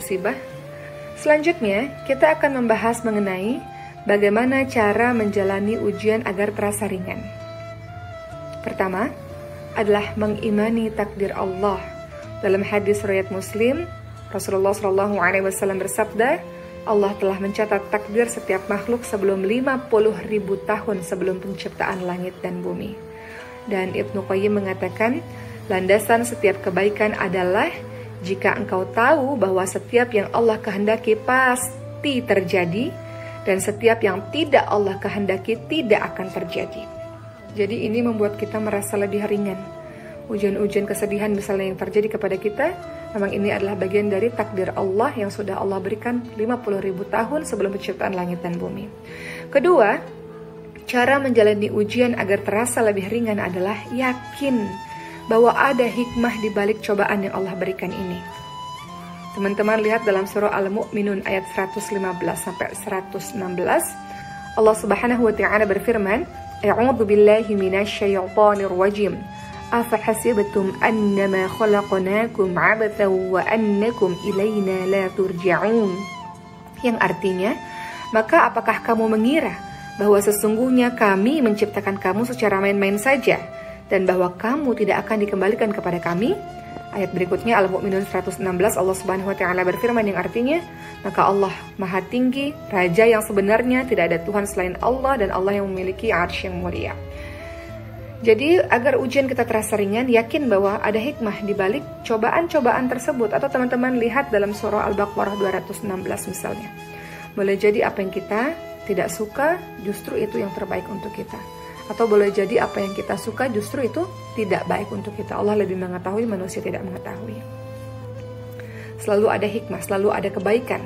musibah. Selanjutnya, kita akan membahas mengenai bagaimana cara menjalani ujian agar terasa ringan. Pertama, adalah mengimani takdir Allah. Dalam hadis riwayat Muslim, Rasulullah SAW bersabda, Allah telah mencatat takdir setiap makhluk sebelum 50.000 tahun sebelum penciptaan langit dan bumi. Dan Ibnu Qayyim mengatakan, landasan setiap kebaikan adalah jika engkau tahu bahwa setiap yang Allah kehendaki pasti terjadi, dan setiap yang tidak Allah kehendaki tidak akan terjadi. Jadi ini membuat kita merasa lebih ringan. Ujian-ujian kesedihan misalnya yang terjadi kepada kita, memang ini adalah bagian dari takdir Allah yang sudah Allah berikan 50.000 tahun sebelum penciptaan langit dan bumi. Kedua, cara menjalani ujian agar terasa lebih ringan adalah yakin bahwa ada hikmah di balik cobaan yang Allah berikan ini. Teman-teman lihat dalam surah Al-Mu'minun ayat 115 sampai 116, Allah Subhanahu wa taala berfirman, "A'udzu billahi minasyaitonir rajim. Afa hasibtum annama khalaqnakum 'abathan wa annakum ilaina la turja'un." Yang artinya, maka apakah kamu mengira bahwa sesungguhnya kami menciptakan kamu secara main-main saja, dan bahwa kamu tidak akan dikembalikan kepada kami? Ayat berikutnya Al-Mu'minun 116, Allah Subhanahu wa taala berfirman yang artinya, maka Allah Maha Tinggi, Raja yang sebenarnya, tidak ada Tuhan selain Allah, dan Allah yang memiliki arsy yang mulia. Jadi agar ujian kita terasa ringan, yakin bahwa ada hikmah di balik cobaan-cobaan tersebut. Atau teman-teman lihat dalam surah Al-Baqarah 216 misalnya. Boleh jadi apa yang kita tidak suka justru itu yang terbaik untuk kita. Atau boleh jadi apa yang kita suka justru itu tidak baik untuk kita. Allah lebih mengetahui, manusia tidak mengetahui. Selalu ada hikmah, selalu ada kebaikan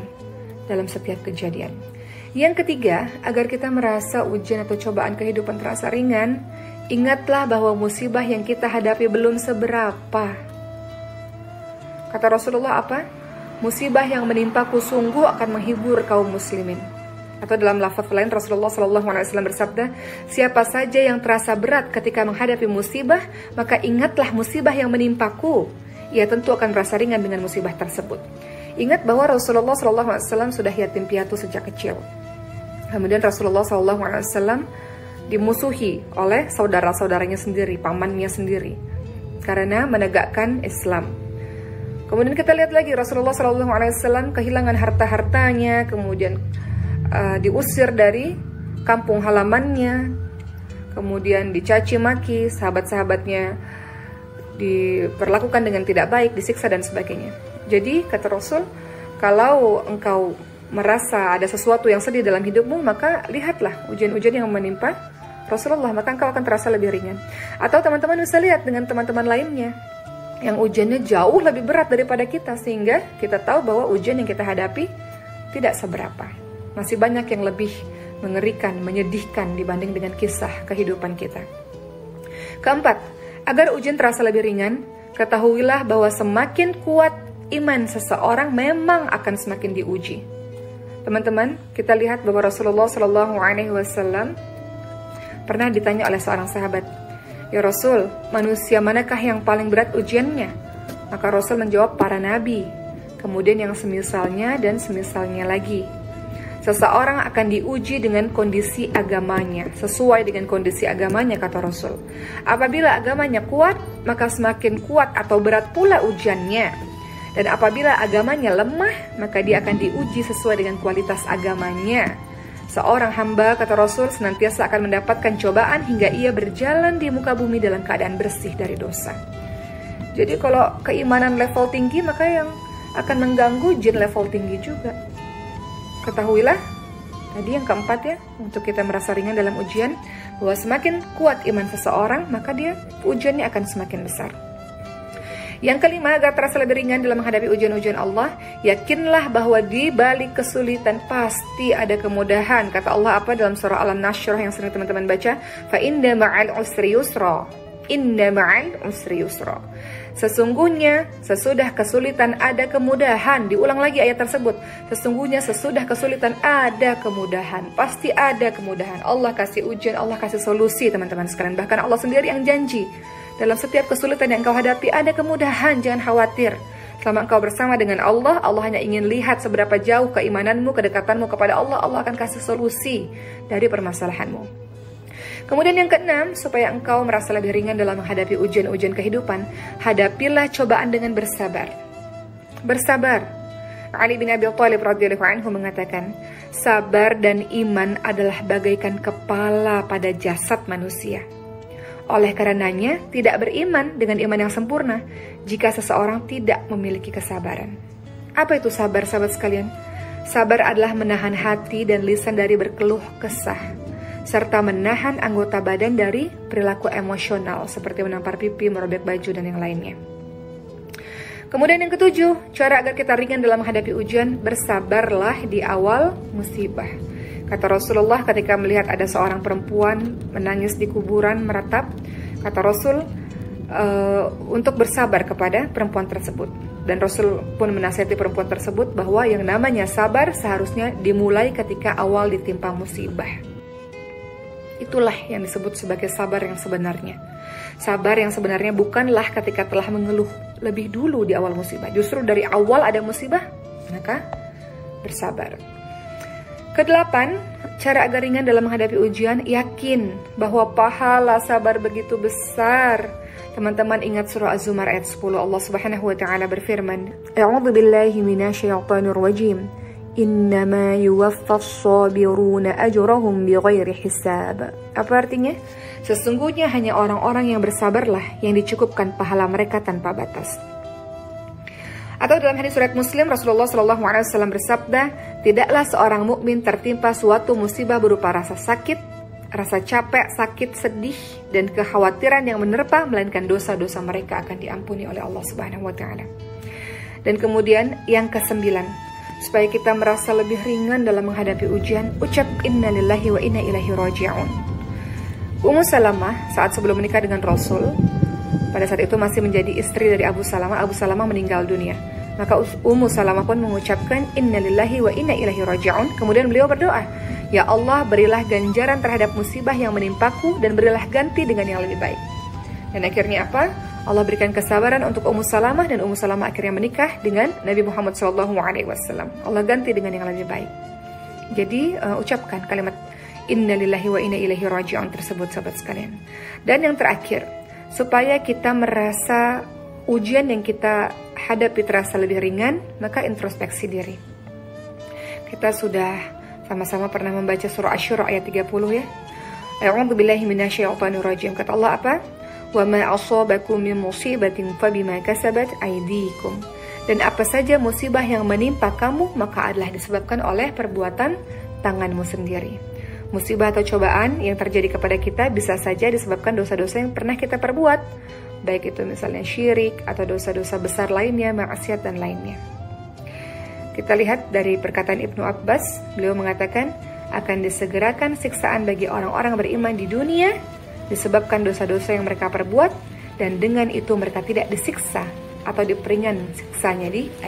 dalam setiap kejadian. Yang ketiga, agar kita merasa ujian atau cobaan kehidupan terasa ringan, ingatlah bahwa musibah yang kita hadapi belum seberapa. Kata Rasulullah apa? Musibah yang menimpaku sungguh akan menghibur kaum muslimin. Atau dalam lafaz lain Rasulullah SAW bersabda, siapa saja yang terasa berat ketika menghadapi musibah, maka ingatlah musibah yang menimpaku. Ia tentu akan merasa ringan dengan musibah tersebut. Ingat bahwa Rasulullah SAW sudah yatim piatu sejak kecil. Kemudian Rasulullah SAW dimusuhi oleh saudara-saudaranya sendiri, pamannya sendiri, karena menegakkan Islam. Kemudian kita lihat lagi Rasulullah SAW kehilangan harta-hartanya, kemudian diusir dari kampung halamannya, kemudian dicaci maki, sahabat-sahabatnya diperlakukan dengan tidak baik, disiksa dan sebagainya. Jadi kata Rasul, kalau engkau merasa ada sesuatu yang sedih dalam hidupmu, maka lihatlah ujian-ujian yang menimpa Rasulullah, maka engkau akan terasa lebih ringan. Atau teman-teman bisa lihat dengan teman-teman lainnya yang ujiannya jauh lebih berat daripada kita, sehingga kita tahu bahwa ujian yang kita hadapi tidak seberapa. Masih banyak yang lebih mengerikan, menyedihkan dibanding dengan kisah kehidupan kita. Keempat, agar ujian terasa lebih ringan, ketahuilah bahwa semakin kuat iman seseorang memang akan semakin diuji. Teman-teman, kita lihat bahwa Rasulullah SAW pernah ditanya oleh seorang sahabat, "Ya Rasul, manusia manakah yang paling berat ujiannya?" Maka Rasul menjawab, para nabi, kemudian yang semisalnya dan semisalnya lagi. Seseorang akan diuji dengan kondisi agamanya, sesuai dengan kondisi agamanya, kata Rasul. Apabila agamanya kuat, maka semakin kuat atau berat pula ujiannya. Dan apabila agamanya lemah, maka dia akan diuji sesuai dengan kualitas agamanya. Seorang hamba, kata Rasul, senantiasa akan mendapatkan cobaan hingga ia berjalan di muka bumi dalam keadaan bersih dari dosa. Jadi kalau keimanan level tinggi, maka yang akan mengganggu jin level tinggi juga. Ketahuilah, tadi yang keempat ya, untuk kita merasa ringan dalam ujian, bahwa semakin kuat iman seseorang, maka dia ujiannya akan semakin besar. Yang kelima, agar terasa lebih ringan dalam menghadapi ujian-ujian Allah, yakinlah bahwa di balik kesulitan pasti ada kemudahan. Kata Allah apa dalam surah Al-Nashr yang sering teman-teman baca? Fa inna ma'al usri yusra. Inna ma'al usri yusra. Sesungguhnya sesudah kesulitan ada kemudahan. Diulang lagi ayat tersebut. Sesungguhnya sesudah kesulitan ada kemudahan. Pasti ada kemudahan. Allah kasih ujian, Allah kasih solusi teman-teman sekalian. Bahkan Allah sendiri yang janji, dalam setiap kesulitan yang kau hadapi ada kemudahan, jangan khawatir. Selama engkau bersama dengan Allah, Allah hanya ingin lihat seberapa jauh keimananmu, kedekatanmu kepada Allah. Allah akan kasih solusi dari permasalahanmu. Kemudian yang keenam, supaya engkau merasa lebih ringan dalam menghadapi ujian-ujian kehidupan, hadapilah cobaan dengan bersabar. Bersabar. Ali bin Abi Thalib radhiyallahu anhu mengatakan, sabar dan iman adalah bagaikan kepala pada jasad manusia. Oleh karenanya, tidak beriman dengan iman yang sempurna jika seseorang tidak memiliki kesabaran. Apa itu sabar, sahabat sekalian? Sabar adalah menahan hati dan lisan dari berkeluh kesah, serta menahan anggota badan dari perilaku emosional seperti menampar pipi, merobek baju, dan yang lainnya. Kemudian yang ketujuh, cara agar kita ringan dalam menghadapi ujian, bersabarlah di awal musibah. Kata Rasulullah ketika melihat ada seorang perempuan menangis di kuburan meretap, kata Rasul untuk bersabar kepada perempuan tersebut. Dan Rasul pun menasihati perempuan tersebut bahwa yang namanya sabar seharusnya dimulai ketika awal ditimpa musibah. Itulah yang disebut sebagai sabar yang sebenarnya. Sabar yang sebenarnya bukanlah ketika telah mengeluh lebih dulu di awal musibah. Justru dari awal ada musibah, maka bersabar. Kedelapan, cara agar ringan dalam menghadapi ujian, yakin bahwa pahala sabar begitu besar. Teman-teman ingat surah Az-Zumar ayat 10, Allah Subhanahu wa taala berfirman, A'udzu billahi minasyaitonir rajim. Innama yuwaffas sabiruna ajrahum bighairi hisab. Apa artinya? Sesungguhnya hanya orang-orang yang bersabarlah yang dicukupkan pahala mereka tanpa batas. Atau dalam hadis riwayat Muslim, Rasulullah SAW bersabda, tidaklah seorang mukmin tertimpa suatu musibah berupa rasa sakit, rasa capek, sakit, sedih, dan kekhawatiran yang menerpa, melainkan dosa-dosa mereka akan diampuni oleh Allah Subhanahu wa taala. Dan kemudian yang kesembilan, supaya kita merasa lebih ringan dalam menghadapi ujian, ucap innalillahi wa inna ilaihi raji'un. Ummu Salamah saat sebelum menikah dengan Rasul, pada saat itu masih menjadi istri dari Abu Salamah. Abu Salamah meninggal dunia. Maka Ummu Salamah pun mengucapkan innalillahi wa inna ilaihi raji'un. Kemudian beliau berdoa, ya Allah, berilah ganjaran terhadap musibah yang menimpaku dan berilah ganti dengan yang lebih baik. Dan akhirnya apa? Allah berikan kesabaran untuk Ummu Salamah, dan Ummu Salamah akhirnya menikah dengan Nabi Muhammad SAW. Allah ganti dengan yang lebih baik. Jadi ucapkan kalimat innalillahi wa inna ilaihi raji'un tersebut, sahabat sekalian. Dan yang terakhir, supaya kita merasa ujian yang kita hadapi terasa lebih ringan, maka introspeksi diri. Kita sudah sama-sama pernah membaca surah Asy-Syura ayat 30 ya. A'udzu billahi minasyaitonir rajim. Kata Allah apa? Wa ma asabakum min musibatin fabima kasabat aydikum. Dan apa saja musibah yang menimpa kamu, maka adalah disebabkan oleh perbuatan tanganmu sendiri. Musibah atau cobaan yang terjadi kepada kita bisa saja disebabkan dosa-dosa yang pernah kita perbuat, baik itu misalnya syirik atau dosa-dosa besar lainnya, maksiat dan lainnya. Kita lihat dari perkataan Ibnu Abbas, beliau mengatakan akan disegerakan siksaan bagi orang-orang beriman di dunia disebabkan dosa-dosa yang mereka perbuat, dan dengan itu mereka tidak disiksa atau diperingan siksanya di akhirat.